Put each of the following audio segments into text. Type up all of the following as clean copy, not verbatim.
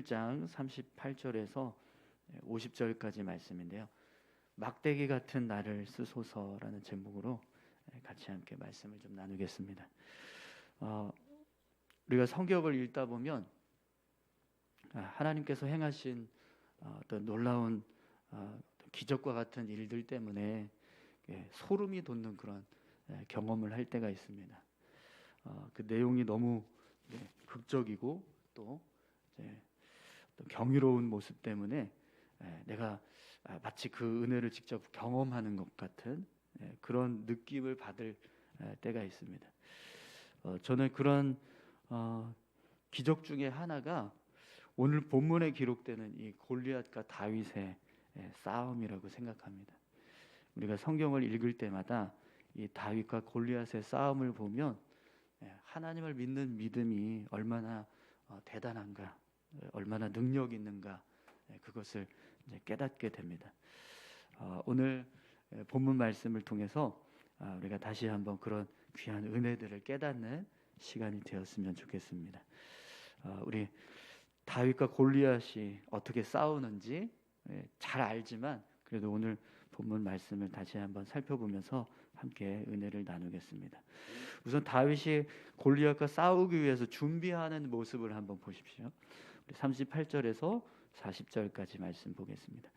17장 38절에서 50절까지 말씀인데요. 막대기 같은 나를 쓰소서라는 제목으로 같이 함께 말씀을 좀 나누겠습니다. 우리가 성경을 읽다 보면 하나님께서 행하신 어떤 놀라운 기적과 같은 일들 때문에 소름이 돋는 그런 경험을 할 때가 있습니다. 그 내용이 너무 극적이고 또 경이로운 모습 때문에 내가 마치 그 은혜를 직접 경험하는 것 같은 그런 느낌을 받을 때가 있습니다. 저는 그런 기적 중에 하나가 오늘 본문에 기록되는 이 골리앗과 다윗의 싸움이라고 생각합니다. 우리가 성경을 읽을 때마다 이 다윗과 골리앗의 싸움을 보면 하나님을 믿는 믿음이 얼마나 대단한가, 얼마나 능력 있는가, 그것을 깨닫게 됩니다. 오늘 본문 말씀을 통해서 우리가 다시 한번 그런 귀한 은혜들을 깨닫는 시간이 되었으면 좋겠습니다. 우리 다윗과 골리앗이 어떻게 싸우는지 잘 알지만 그래도 오늘 본문 말씀을 다시 한번 살펴보면서 함께 은혜를 나누겠습니다. 우선 다윗이 골리앗과 싸우기 위해서 준비하는 모습을 한번 보십시오. 38절에서 40절까지 말씀 보겠습니다.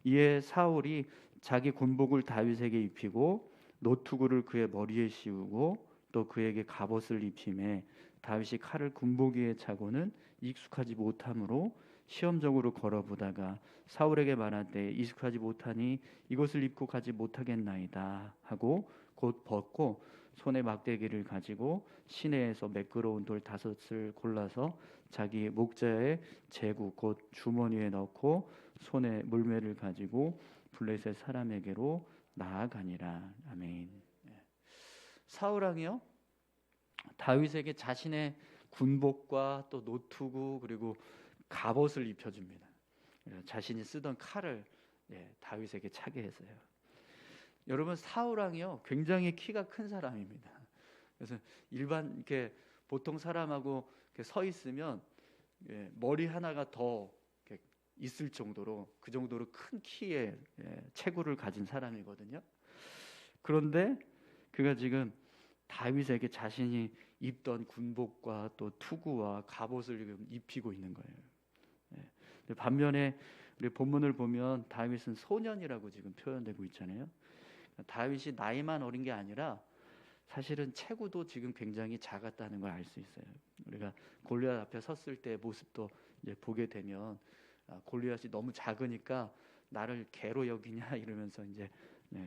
이에 사울이 자기 군복을 다윗에게 입히고 노투구를 그의 머리에 씌우고 또 그에게 갑옷을 입히매 다윗이 칼을 군복 위에 차고는 익숙하지 못함으로 시험적으로 걸어보다가 사울에게 말하되 익숙하지 못하니 이것을 입고 가지 못하겠나이다 하고 곧 벗고 손에 막대기를 가지고 시내에서 매끄러운 돌 5을 골라서 자기 목자의 제구 곧 주머니에 넣고 손에 물매를 가지고 블레셋 사람에게로 나아가니라. 아멘. 사울 왕이요 다윗에게 자신의 군복과 또 노투구 그리고 갑옷을 입혀줍니다. 자신이 쓰던 칼을 다윗에게 차게 해서요. 여러분 사울 왕이요 굉장히 키가 큰 사람입니다. 그래서 일반 이렇게 보통 사람하고 이렇게 서 있으면 머리 하나가 더 있을 정도로 그 정도로 큰 키의 체구를 가진 사람이거든요. 그런데 그가 지금 다윗에게 자신이 입던 군복과 또 투구와 갑옷을 입히고 있는 거예요. 반면에 우리 본문을 보면 다윗은 소년이라고 지금 표현되고 있잖아요. 다윗이 나이만 어린 게 아니라 사실은 체구도 지금 굉장히 작았다는 걸 알 수 있어요. 우리가 골리앗 앞에 섰을 때 모습도 이제 보게 되면 골리앗이 너무 작으니까 나를 개로 여기냐 이러면서 이제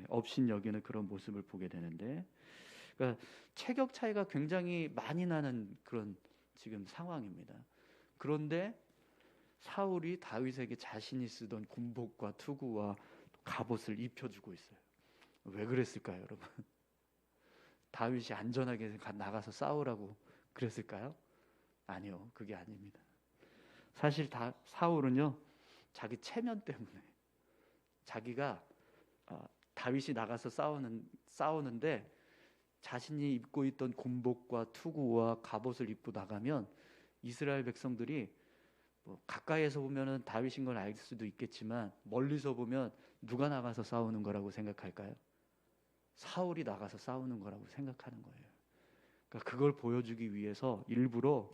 업신 여기는 그런 모습을 보게 되는데, 그러니까 체격 차이가 굉장히 많이 나는 그런 지금 상황입니다. 그런데 사울이 다윗에게 자신이 쓰던 군복과 투구와 갑옷을 입혀주고 있어요. 왜 그랬을까요, 여러분? 다윗이 안전하게 나가서 싸우라고 그랬을까요? 아니요, 그게 아닙니다. 사실 사울은요 자기 체면 때문에 자기가 다윗이 나가서 싸우는데 자신이 입고 있던 군복과 투구와 갑옷을 입고 나가면 이스라엘 백성들이 가까이에서 보면은 다윗인 걸 알 수도 있겠지만 멀리서 보면 누가 나가서 싸우는 거라고 생각할까요? 사울이 나가서 싸우는 거라고 생각하는 거예요. 그러니까 그걸 보여주기 위해서 일부러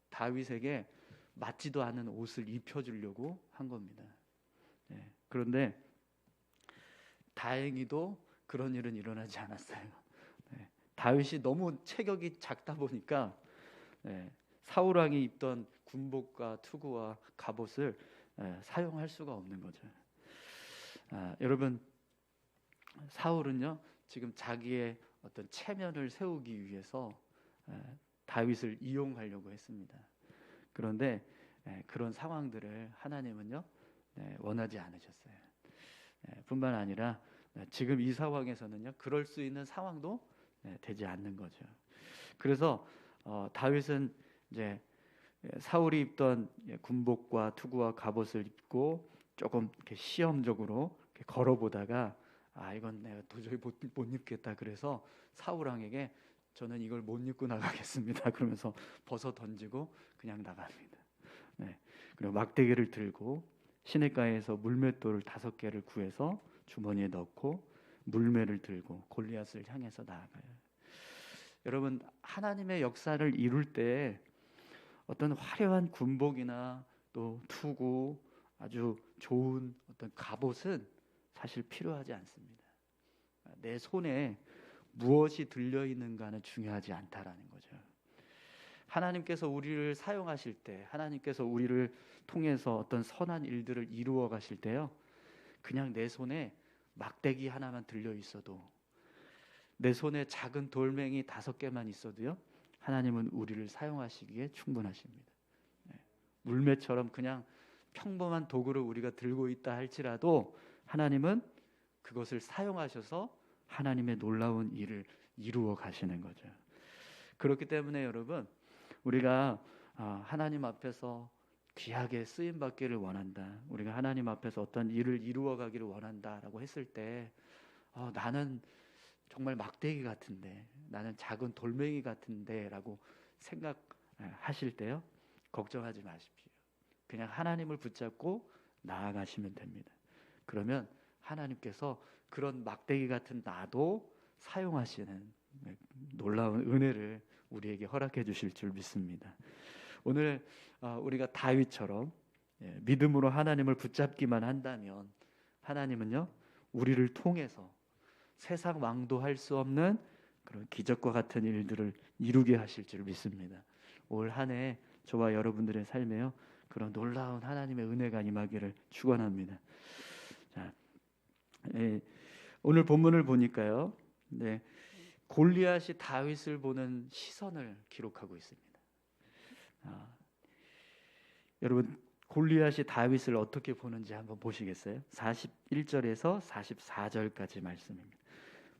다윗에게 맞지도 않은 옷을 입혀주려고 한 겁니다. 그런데 다행히도 그런 일은 일어나지 않았어요. 다윗이 너무 체격이 작다 보니까 사울 왕이 입던 군복과 투구와 갑옷을 사용할 수가 없는 거죠. 여러분 사울은요 지금 자기의 어떤 체면을 세우기 위해서 다윗을 이용하려고 했습니다. 그런데 그런 상황들을 하나님은요 원하지 않으셨어요. 뿐만 아니라 지금 이 상황에서는요 그럴 수 있는 상황도 되지 않는 거죠. 그래서 다윗은 이제 사울이 입던 군복과 투구와 갑옷을 입고 조금 이렇게 시험적으로 이렇게 걸어보다가 이건 내가 도저히 못 입겠다. 그래서 사울 왕에게 저는 이걸 못 입고 나가겠습니다. 그러면서 벗어 던지고 그냥 나갑니다. 그리고 막대기를 들고 시냇가에서 물맷돌을 5개를 구해서 주머니에 넣고 물매를 들고 골리앗을 향해서 나아가요. 여러분, 하나님의 역사를 이룰 때 어떤 화려한 군복이나 또 투구, 아주 좋은 어떤 갑옷은 사실 필요하지 않습니다. 내 손에 무엇이 들려 있는가는 중요하지 않다라는 거죠. 하나님께서 우리를 사용하실 때, 하나님께서 우리를 통해서 어떤 선한 일들을 이루어 가실 때요, 그냥 내 손에 막대기 하나만 들려 있어도, 내 손에 작은 돌멩이 5개만 있어도요, 하나님은 우리를 사용하시기에 충분하십니다. 물매처럼 그냥 평범한 도구를 우리가 들고 있다 할지라도 하나님은 그것을 사용하셔서 하나님의 놀라운 일을 이루어 가시는 거죠. 그렇기 때문에 여러분, 우리가 하나님 앞에서 귀하게 쓰임 받기를 원한다, 우리가 하나님 앞에서 어떤 일을 이루어 가기를 원한다라고 했을 때 나는 정말 막대기 같은데, 나는 작은 돌멩이 같은데 라고 생각하실 때요, 걱정하지 마십시오. 그냥 하나님을 붙잡고 나아가시면 됩니다. 그러면 하나님께서 그런 막대기 같은 나도 사용하시는 놀라운 은혜를 우리에게 허락해 주실 줄 믿습니다. 오늘 우리가 다윗처럼 믿음으로 하나님을 붙잡기만 한다면 하나님은요, 우리를 통해서 세상 왕도 할 수 없는 그런 기적과 같은 일들을 이루게 하실 줄 믿습니다. 올 한 해 저와 여러분들의 삶에요, 그런 놀라운 하나님의 은혜가 임하기를 축원합니다. 자, 오늘 본문을 보니까요, 골리앗이 다윗을 보는 시선을 기록하고 있습니다. 여러분, 골리앗이 다윗을 어떻게 보는지 한번 보시겠어요? 41절에서 44절까지 말씀입니다.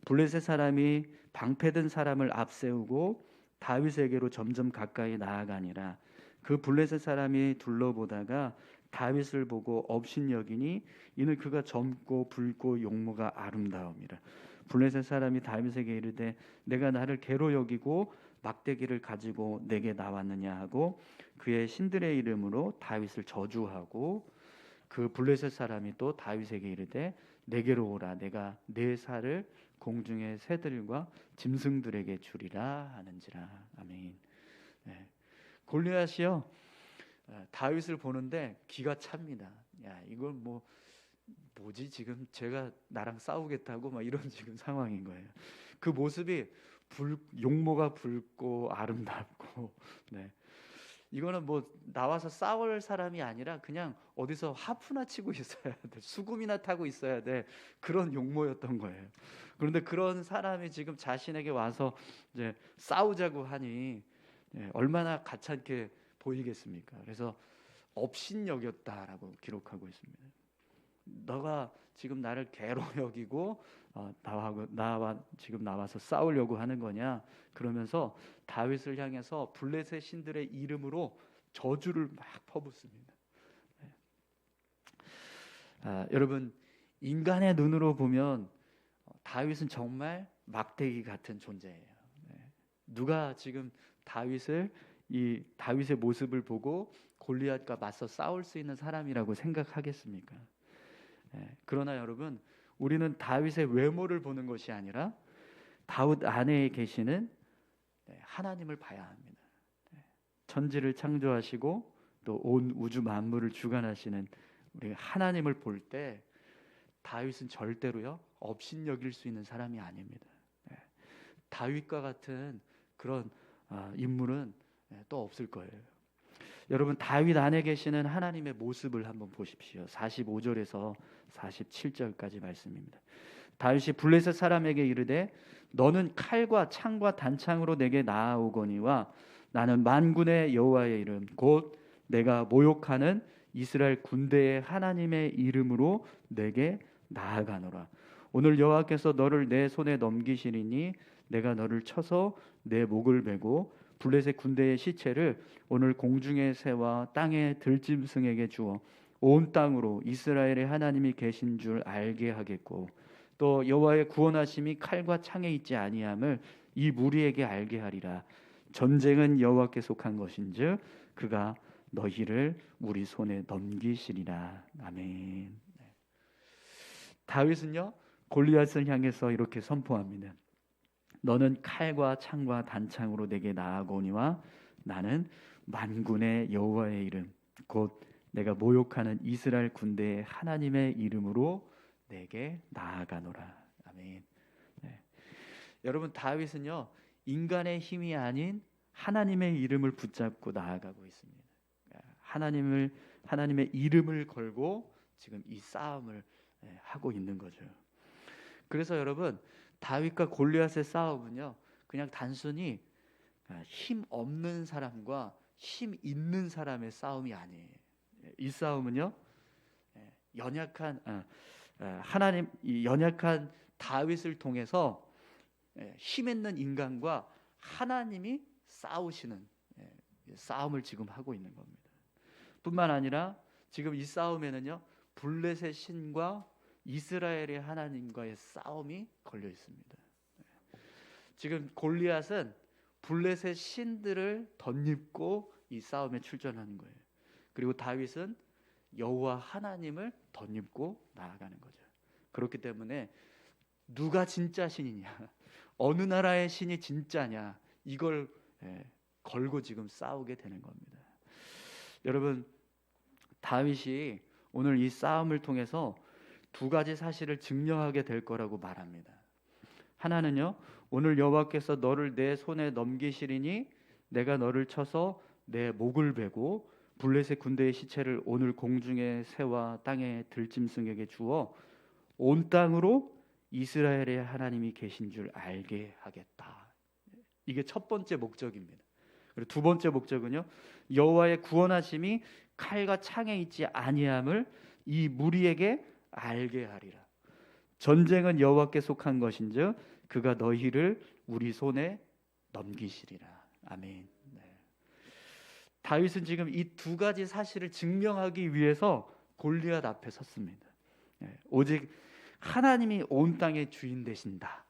블레셋 사람이 방패든 사람을 앞세우고 다윗에게로 점점 가까이 나아가니라. 그 블레셋 사람이 둘러보다가 다윗을 보고 업신여기니 이는 그가 젊고 붉고 용모가 아름다움이라. 블레셋 사람이 다윗에게 이르되 내가 나를 개로 여기고 막대기를 가지고 내게 나왔느냐 하고 그의 신들의 이름으로 다윗을 저주하고, 그 블레셋 사람이 또 다윗에게 이르되 내게로 오라, 내가 내 살을 공중의 새들과 짐승들에게 주리라 하는지라. 아멘. 골리앗이요, 다윗을 보는데 기가 찹니다. 야, 이걸 뭐지 지금 제가 나랑 싸우겠다고 막 이런 지금 상황인 거예요. 그 모습이 용모가 붉고 아름답고, 이거는 나와서 싸울 사람이 아니라 그냥 어디서 하프나 치고 있어야 돼, 수금이나 타고 있어야 돼, 그런 용모였던 거예요. 그런데 그런 사람이 지금 자신에게 와서 이제 싸우자고 하니 얼마나 가찮게 보이겠습니까? 그래서 업신여겼다라고 기록하고 있습니다. 너가 지금 나를 개로 여기고 나와 지금 나와서 싸우려고 하는 거냐? 그러면서 다윗을 향해서 블레셋 신들의 이름으로 저주를 막 퍼붓습니다. 여러분, 인간의 눈으로 보면 다윗은 정말 막대기 같은 존재예요. 누가 지금 다윗의 모습을 보고 골리앗과 맞서 싸울 수 있는 사람이라고 생각하겠습니까? 그러나 여러분, 우리는 다윗의 외모를 보는 것이 아니라 다윗 안에 계시는 하나님을 봐야 합니다. 천지를 창조하시고 또 온 우주 만물을 주관하시는 우리 하나님을 볼 때 다윗은 절대로요 업신여길 수 있는 사람이 아닙니다. 다윗과 같은 그런 인물은 또 없을 거예요. 여러분, 다윗 안에 계시는 하나님의 모습을 한번 보십시오. 45절에서 47절까지 말씀입니다. 다윗이 블레셋 사람에게 이르되 너는 칼과 창과 단창으로 내게 나아오거니와 나는 만군의 여호와의 이름 곧 내가 모욕하는 이스라엘 군대의 하나님의 이름으로 내게 나아가노라. 오늘 여호와께서 너를 내 손에 넘기시리니 내가 너를 쳐서 내 목을 베고 블레셋 군대의 시체를 오늘 공중의 새와 땅의 들짐승에게 주어 온 땅으로 이스라엘의 하나님이 계신 줄 알게 하겠고 또 여호와의 구원하심이 칼과 창에 있지 아니함을 이 무리에게 알게 하리라. 전쟁은 여호와께 속한 것인즉 그가 너희를 우리 손에 넘기시리라. 아멘. 다윗은요 골리앗을 향해서 이렇게 선포합니다. 너는 칼과 창과 단창으로 내게 나아오니와 나는 만군의 여호와의 이름 곧 내가 모욕하는 이스라엘 군대의 하나님의 이름으로 내게 나아가노라. 아멘. 네. 여러분 다윗은요 인간의 힘이 아닌 하나님의 이름을 붙잡고 나아가고 있습니다. 하나님의 이름을 걸고 지금 이 싸움을 하고 있는 거죠. 그래서 여러분 다윗과 골리앗의 싸움은요 그냥 단순히 힘 없는 사람과 힘 있는 사람의 싸움이 아니에요. 이 싸움은요 연약한 다윗을 통해서 힘 있는 인간과 하나님이 싸우시는 싸움을 지금 하고 있는 겁니다. 뿐만 아니라 지금 이 싸움에는요 블레셋의 신과 이스라엘의 하나님과의 싸움이 걸려 있습니다. 지금 골리앗은 블레셋 신들을 덧입고 이 싸움에 출전하는 거예요. 그리고 다윗은 여호와 하나님을 덧입고 나아가는 거죠. 그렇기 때문에 누가 진짜 신이냐, 어느 나라의 신이 진짜냐, 이걸 걸고 지금 싸우게 되는 겁니다. 여러분 다윗이 오늘 이 싸움을 통해서 두 가지 사실을 증명하게 될 거라고 말합니다. 하나는요 오늘 여호와께서 너를 내 손에 넘기시리니 내가 너를 쳐서 내 목을 베고 블레셋 군대의 시체를 오늘 공중의 새와 땅의 들짐승에게 주어 온 땅으로 이스라엘의 하나님이 계신 줄 알게 하겠다. 이게 첫 번째 목적입니다. 그리고 두 번째 목적은요 여호와의 구원하심이 칼과 창에 있지 아니함을 이 무리에게 알게 하리라. 전쟁은 여호와께 속한 것인즉 그가 너희를 우리 손에 넘기시리라. 아멘. 다윗은 지금 이 두 가지 사실을 증명하기 위해서 골리앗 앞에 섰습니다. 오직 하나님이 온 땅의 주인 되신다.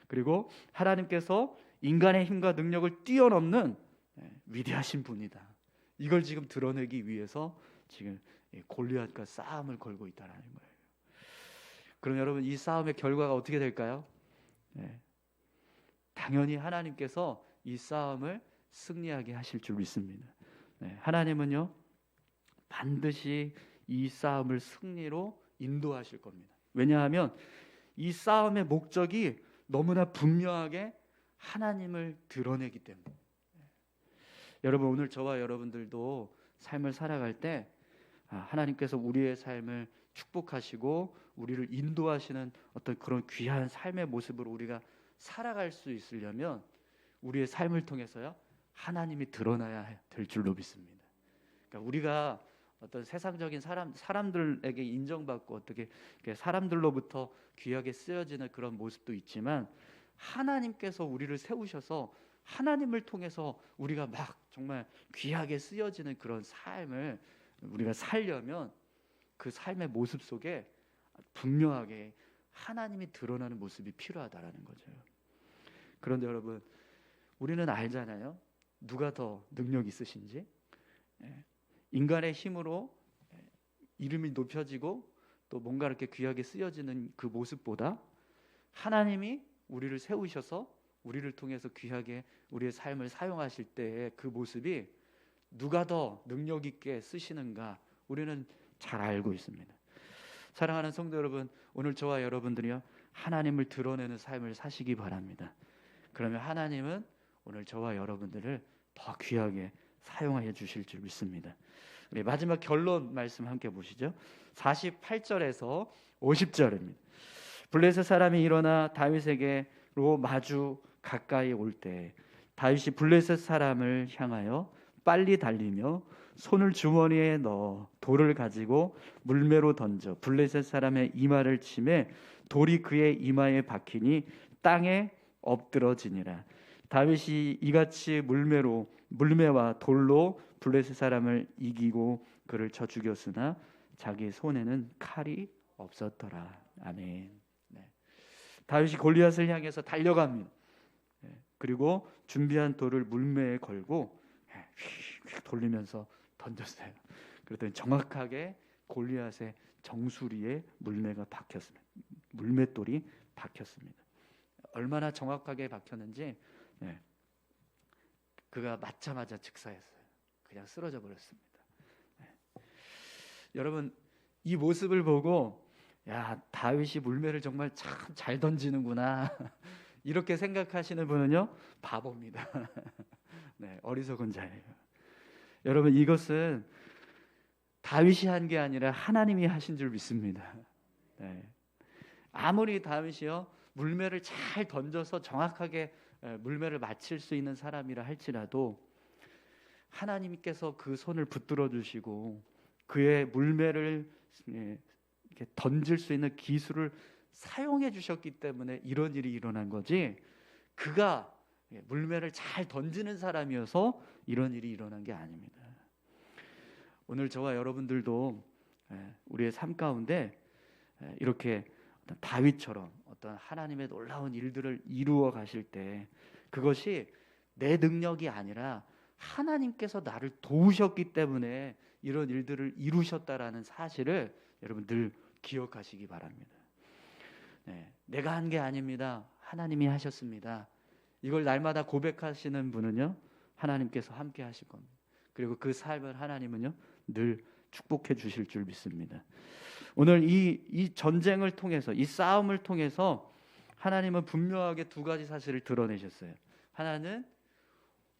그리고 하나님께서 인간의 힘과 능력을 뛰어넘는 위대하신 분이다. 이걸 지금 드러내기 위해서 지금 골리앗과 싸움을 걸고 있다는 거예요. 그럼 여러분 이 싸움의 결과가 어떻게 될까요? 당연히 하나님께서 이 싸움을 승리하게 하실 줄 믿습니다. 하나님은요 반드시 이 싸움을 승리로 인도하실 겁니다. 왜냐하면 이 싸움의 목적이 너무나 분명하게 하나님을 드러내기 때문에. 여러분 오늘 저와 여러분들도 삶을 살아갈 때 하나님께서 우리의 삶을 축복하시고 우리를 인도하시는 어떤 그런 귀한 삶의 모습으로 우리가 살아갈 수 있으려면 우리의 삶을 통해서요 하나님이 드러나야 될 줄로 믿습니다. 그러니까 우리가 어떤 세상적인 사람들에게 인정받고 어떻게 사람들로부터 귀하게 쓰여지는 그런 모습도 있지만 하나님께서 우리를 세우셔서 하나님을 통해서 우리가 막 정말 귀하게 쓰여지는 그런 삶을 우리가 살려면 그 삶의 모습 속에 분명하게 하나님이 드러나는 모습이 필요하다라는 거죠. 그런데 여러분 우리는 알잖아요. 누가 더 능력 있으신지. 인간의 힘으로 이름이 높여지고 또 뭔가 이렇게 귀하게 쓰여지는 그 모습보다 하나님이 우리를 세우셔서 우리를 통해서 귀하게 우리의 삶을 사용하실 때의 그 모습이 누가 더 능력 있게 쓰시는가 우리는 잘 알고 있습니다. 사랑하는 성도 여러분, 오늘 저와 여러분들이요 하나님을 드러내는 삶을 사시기 바랍니다. 그러면 하나님은 오늘 저와 여러분들을 더 귀하게 사용하여 주실 줄 믿습니다. 우리 마지막 결론 말씀 함께 보시죠. 48절에서 50절입니다. 블레셋 사람이 일어나 다윗에게로 마주 가까이 올 때 다윗이 블레셋 사람을 향하여 빨리 달리며 손을 주머니에 넣어 돌을 가지고 물매로 던져 블레셋 사람의 이마를 치매 돌이 그의 이마에 박히니 땅에 엎드러지니라. 다윗이 이같이 물매와 돌로 블레셋 사람을 이기고 그를 쳐 죽였으나 자기 손에는 칼이 없었더라. 아멘. 다윗이 골리앗을 향해서 달려갑니다. 그리고 준비한 돌을 물매에 걸고 돌리면서 던졌어요. 그랬더니 정확하게 골리앗의 정수리에 물매가 박혔습니다. 물맷돌이 박혔습니다. 얼마나 정확하게 박혔는지 그가 맞자마자 즉사했어요. 그냥 쓰러져 버렸습니다. 여러분, 이 모습을 보고 야, 다윗이 물매를 정말 참 잘 던지는구나 이렇게 생각하시는 분은요, 바보입니다. 어리석은 자예요. 여러분, 이것은 다윗이 한 게 아니라 하나님이 하신 줄 믿습니다. 아무리 다윗이요 물매를 잘 던져서 정확하게 물매를 맞힐 수 있는 사람이라 할지라도 하나님께서 그 손을 붙들어 주시고 그의 물매를 이렇게 던질 수 있는 기술을 사용해 주셨기 때문에 이런 일이 일어난 거지, 그가 물매를 잘 던지는 사람이어서 이런 일이 일어난 게 아닙니다. 오늘 저와 여러분들도 우리의 삶 가운데 이렇게 다윗처럼 어떤 하나님의 놀라운 일들을 이루어 가실 때 그것이 내 능력이 아니라 하나님께서 나를 도우셨기 때문에 이런 일들을 이루셨다라는 사실을 여러분 늘 기억하시기 바랍니다. 내가 한 게 아닙니다. 하나님이 하셨습니다. 이걸 날마다 고백하시는 분은요, 하나님께서 함께 하실 겁니다. 그리고 그 삶을 하나님은요 늘 축복해 주실 줄 믿습니다. 오늘 이 전쟁을 통해서, 이 싸움을 통해서 하나님은 분명하게 두 가지 사실을 드러내셨어요. 하나는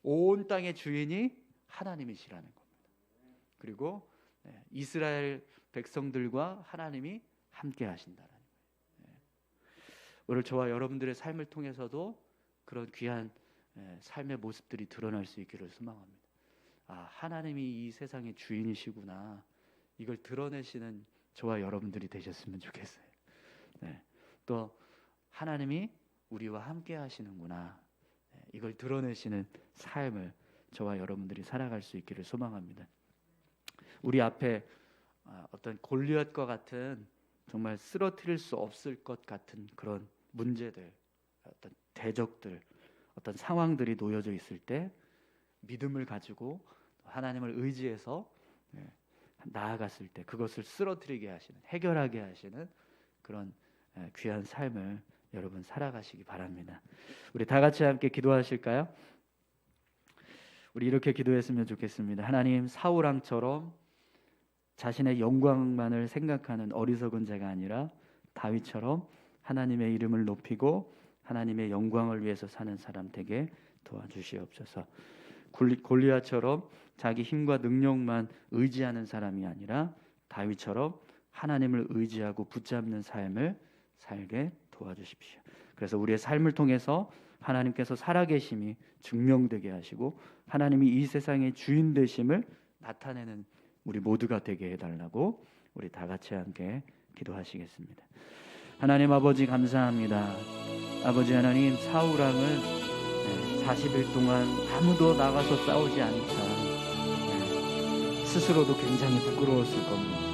온 땅의 주인이 하나님이시라는 겁니다. 그리고 이스라엘 백성들과 하나님이 함께 하신다는 거예요. 오늘 저와 여러분들의 삶을 통해서도 그런 귀한 삶의 모습들이 드러날 수 있기를 소망합니다. 하나님이 이 세상의 주인이시구나, 이걸 드러내시는 저와 여러분들이 되셨으면 좋겠어요. 또 하나님이 우리와 함께 하시는구나, 이걸 드러내시는 삶을 저와 여러분들이 살아갈 수 있기를 소망합니다. 우리 앞에 어떤 골리앗과 같은 정말 쓰러뜨릴 수 없을 것 같은 그런 문제들, 어떤 대적들, 어떤 상황들이 놓여져 있을 때 믿음을 가지고 하나님을 의지해서 나아갔을 때 그것을 쓰러뜨리게 하시는, 해결하게 하시는 그런 귀한 삶을 여러분 살아가시기 바랍니다. 우리 다 같이 함께 기도하실까요? 우리 이렇게 기도했으면 좋겠습니다. 하나님, 사울 왕처럼 자신의 영광만을 생각하는 어리석은 자가 아니라 다윗처럼 하나님의 이름을 높이고 하나님의 영광을 위해서 사는 사람 되게 도와주시옵소서. 골리앗처럼 자기 힘과 능력만 의지하는 사람이 아니라 다윗처럼 하나님을 의지하고 붙잡는 삶을 살게 도와주십시오. 그래서 우리의 삶을 통해서 하나님께서 살아계심이 증명되게 하시고 하나님이 이 세상의 주인 되심을 나타내는 우리 모두가 되게 해달라고 우리 다 같이 함께 기도하시겠습니다. 하나님 아버지, 감사합니다. 아버지 하나님, 사울 왕은 40일 동안 아무도 나가서 싸우지 않자 스스로도 굉장히 부끄러웠을 겁니다.